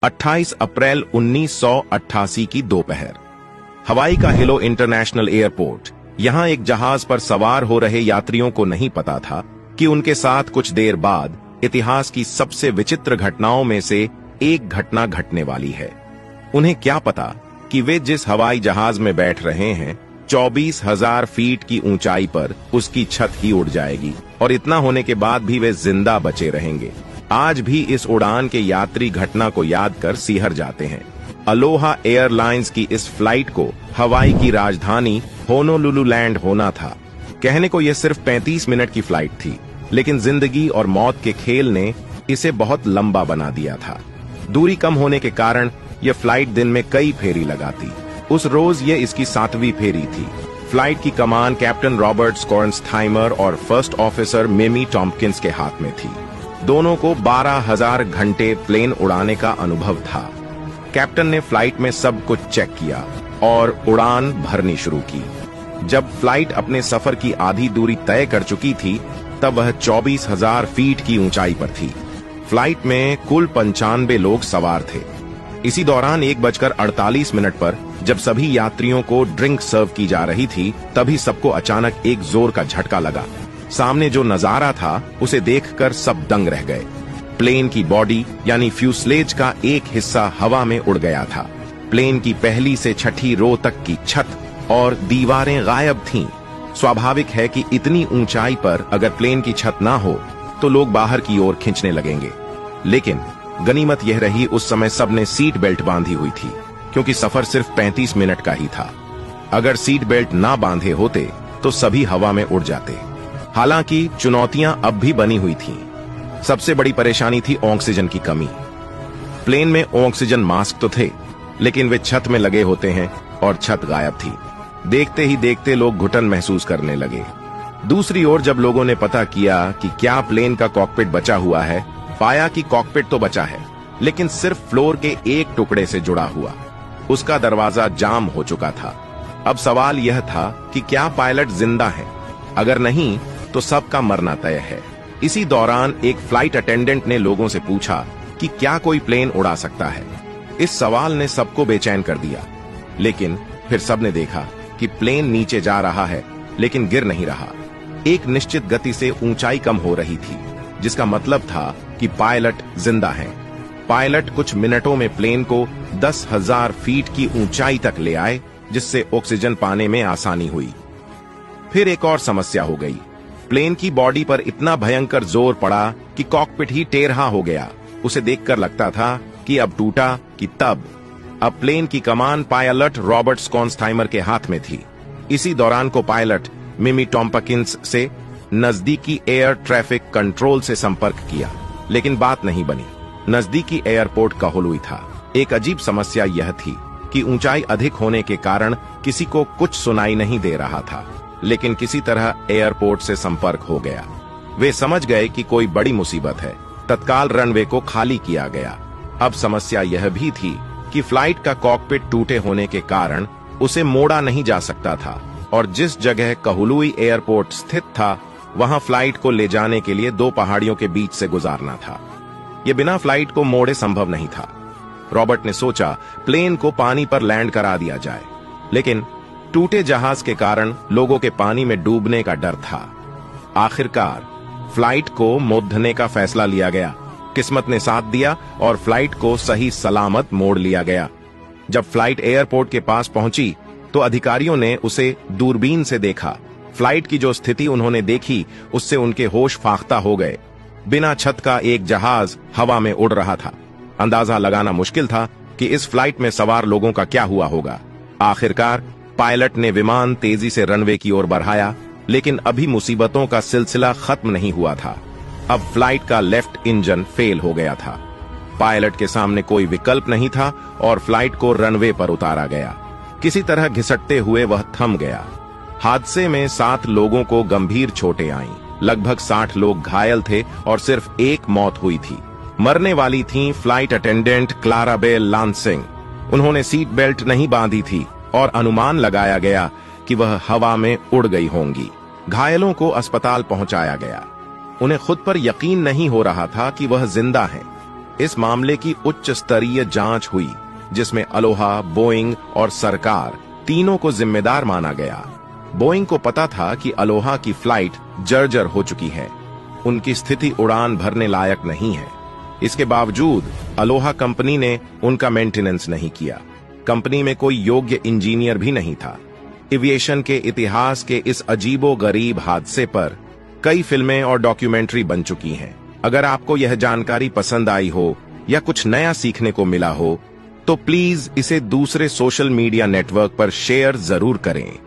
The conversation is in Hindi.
28 अप्रैल 1988 की दोपहर हवाई का हिलो इंटरनेशनल एयरपोर्ट। यहां एक जहाज पर सवार हो रहे यात्रियों को नहीं पता था कि उनके साथ कुछ देर बाद इतिहास की सबसे विचित्र घटनाओं में से एक घटना घटने वाली है। उन्हें क्या पता कि वे जिस हवाई जहाज में बैठ रहे हैं 24,000 फीट की ऊंचाई पर उसकी छत ही उड़ जाएगी और इतना होने के बाद भी वे जिंदा बचे रहेंगे। आज भी इस उड़ान के यात्री घटना को याद कर सिहर जाते हैं। अलोहा एयरलाइंस की इस फ्लाइट को हवाई की राजधानी होनोलुलु लैंड होना था। कहने को यह सिर्फ 35 मिनट की फ्लाइट थी, लेकिन जिंदगी और मौत के खेल ने इसे बहुत लंबा बना दिया था। दूरी कम होने के कारण यह फ्लाइट दिन में कई फेरी लगाती। उस रोज ये इसकी 7वीं फेरी थी। फ्लाइट की कमान कैप्टन रॉबर्ट स्कॉर्नस्थाइमर और फर्स्ट ऑफिसर मिमी टॉम्पकिंस के हाथ में थी। दोनों को 12,000 घंटे प्लेन उड़ाने का अनुभव था। कैप्टन ने फ्लाइट में सब कुछ चेक किया और उड़ान भरनी शुरू की। जब फ्लाइट अपने सफर की आधी दूरी तय कर चुकी थी, तब वह 24,000 फीट की ऊंचाई पर थी। फ्लाइट में कुल 95 लोग सवार थे। इसी दौरान 1:48 पर जब सभी यात्रियों को ड्रिंक सर्व की जा रही थी, तभी सबको अचानक एक जोर का झटका लगा। सामने जो नजारा था उसे देखकर सब दंग रह गए। प्लेन की बॉडी यानी फ्यूसलेज का एक हिस्सा हवा में उड़ गया था। प्लेन की पहली से छठी रो तक की छत और दीवारें गायब थीं। स्वाभाविक है कि इतनी ऊंचाई पर अगर प्लेन की छत ना हो तो लोग बाहर की ओर खींचने लगेंगे। लेकिन गनीमत यह रही उस समय सबने सीट बेल्ट बांधी हुई थी, क्योंकि सफर सिर्फ 35 मिनट का ही था। अगर सीट बेल्ट ना बांधे होते तो सभी हवा में उड़ जाते। हालांकि चुनौतियां अब भी बनी हुई थीं। सबसे बड़ी परेशानी थी ऑक्सीजन की कमी। प्लेन में ऑक्सीजन मास्क तो थे, लेकिन वे छत में लगे होते हैं और छत गायब थी। देखते ही देखते लोग घुटन महसूस करने लगे। दूसरी ओर जब लोगों ने पता किया कि क्या प्लेन का कॉकपिट बचा हुआ है, पाया कि कॉकपिट तो बचा है, लेकिन सिर्फ फ्लोर के एक टुकड़े से जुड़ा हुआ। उसका दरवाजा जाम हो चुका था। अब सवाल यह था कि क्या पायलट जिंदा है? अगर नहीं तो सबका मरना तय है। इसी दौरान एक फ्लाइट अटेंडेंट ने लोगों से पूछा कि क्या कोई प्लेन उड़ा सकता है। इस सवाल ने सबको बेचैन कर दिया, लेकिन फिर सबने देखा कि प्लेन नीचे जा रहा है, लेकिन गिर नहीं रहा। एक निश्चित गति से ऊंचाई कम हो रही थी, जिसका मतलब था कि पायलट जिंदा है। पायलट कुछ मिनटों में प्लेन को 10,000 फीट की ऊंचाई तक ले आए, जिससे ऑक्सीजन पाने में आसानी हुई। फिर एक और समस्या हो गई। प्लेन की बॉडी पर इतना भयंकर जोर पड़ा कि कॉकपिट ही टेढ़ा हो गया। उसे देखकर लगता था कि अब टूटा कि तब। अब प्लेन की कमान पायलट रॉबर्ट स्कॉर्नस्थाइमर के हाथ में थी। इसी दौरान को पायलट मिमी टॉम्पकिंस से नजदीकी एयर ट्रैफिक कंट्रोल से संपर्क किया, लेकिन बात नहीं बनी। नजदीकी एयरपोर्ट कहलुई था। एक अजीब समस्या यह थी कि ऊंचाई अधिक होने के कारण किसी को कुछ सुनाई नहीं दे रहा था, लेकिन किसी तरह एयरपोर्ट से संपर्क हो गया। वे समझ गए कि कोई बड़ी मुसीबत है। तत्काल रनवे को खाली किया गया। अब समस्या यह भी थी कि फ्लाइट का कॉकपिट टूटे होने के कारण उसे मोड़ा नहीं जा सकता था, और जिस जगह कहलुई एयरपोर्ट स्थित था वहां फ्लाइट को ले जाने के लिए 2 पहाड़ियों के बीच से गुजारना था। यह बिना फ्लाइट को मोड़े संभव नहीं था। रॉबर्ट ने सोचा प्लेन को पानी पर लैंड करा दिया जाए, लेकिन टूटे जहाज के कारण लोगों के पानी में डूबने का डर था। आखिरकार फ्लाइट को मोड़ने का फैसला लिया गया। किस्मत ने साथ दिया और फ्लाइट को सही सलामत मोड़ लिया गया। जब फ्लाइट एयरपोर्ट के पास पहुंची तो अधिकारियों ने उसे दूरबीन से देखा। फ्लाइट की जो स्थिति उन्होंने देखी उससे उनके होश फाख्ता हो गए। बिना छत का एक जहाज हवा में उड़ रहा था। अंदाजा लगाना मुश्किल था कि इस फ्लाइट में सवार लोगों का क्या हुआ होगा। आखिरकार पायलट ने विमान तेजी से रनवे की ओर बढ़ाया, लेकिन अभी मुसीबतों का सिलसिला खत्म नहीं हुआ था। अब फ्लाइट का लेफ्ट इंजन फेल हो गया था। पायलट के सामने कोई विकल्प नहीं था और फ्लाइट को रनवे पर उतारा गया। किसी तरह घिसटते हुए वह थम गया। हादसे में 7 लोगों को गंभीर चोटें आईं। लगभग 60 लोग घायल थे और सिर्फ एक मौत हुई थी। मरने वाली थीं फ्लाइट अटेंडेंट क्लाराबेल लांसिंग। उन्होंने सीट बेल्ट नहीं बांधी थी और अनुमान लगाया गया कि वह हवा में उड़ गई होंगी। घायलों को अस्पताल पहुंचाया गया। उन्हें खुद पर यकीन नहीं हो रहा था कि वह जिंदा हैं। इस मामले की उच्च स्तरीय जांच हुई, जिसमें अलोहा, बोइंग और सरकार तीनों को जिम्मेदार माना गया। बोइंग को पता था कि अलोहा की फ्लाइट जर्जर हो चुकी है, उनकी स्थिति उड़ान भरने लायक नहीं है। इसके बावजूद अलोहा कंपनी ने उनका मेंटेनेंस नहीं किया। कंपनी में कोई योग्य इंजीनियर भी नहीं था। एविएशन के इतिहास के इस अजीबोगरीब हादसे पर कई फिल्में और डॉक्यूमेंट्री बन चुकी हैं। अगर आपको यह जानकारी पसंद आई हो या कुछ नया सीखने को मिला हो, तो प्लीज इसे दूसरे सोशल मीडिया नेटवर्क पर शेयर जरूर करें।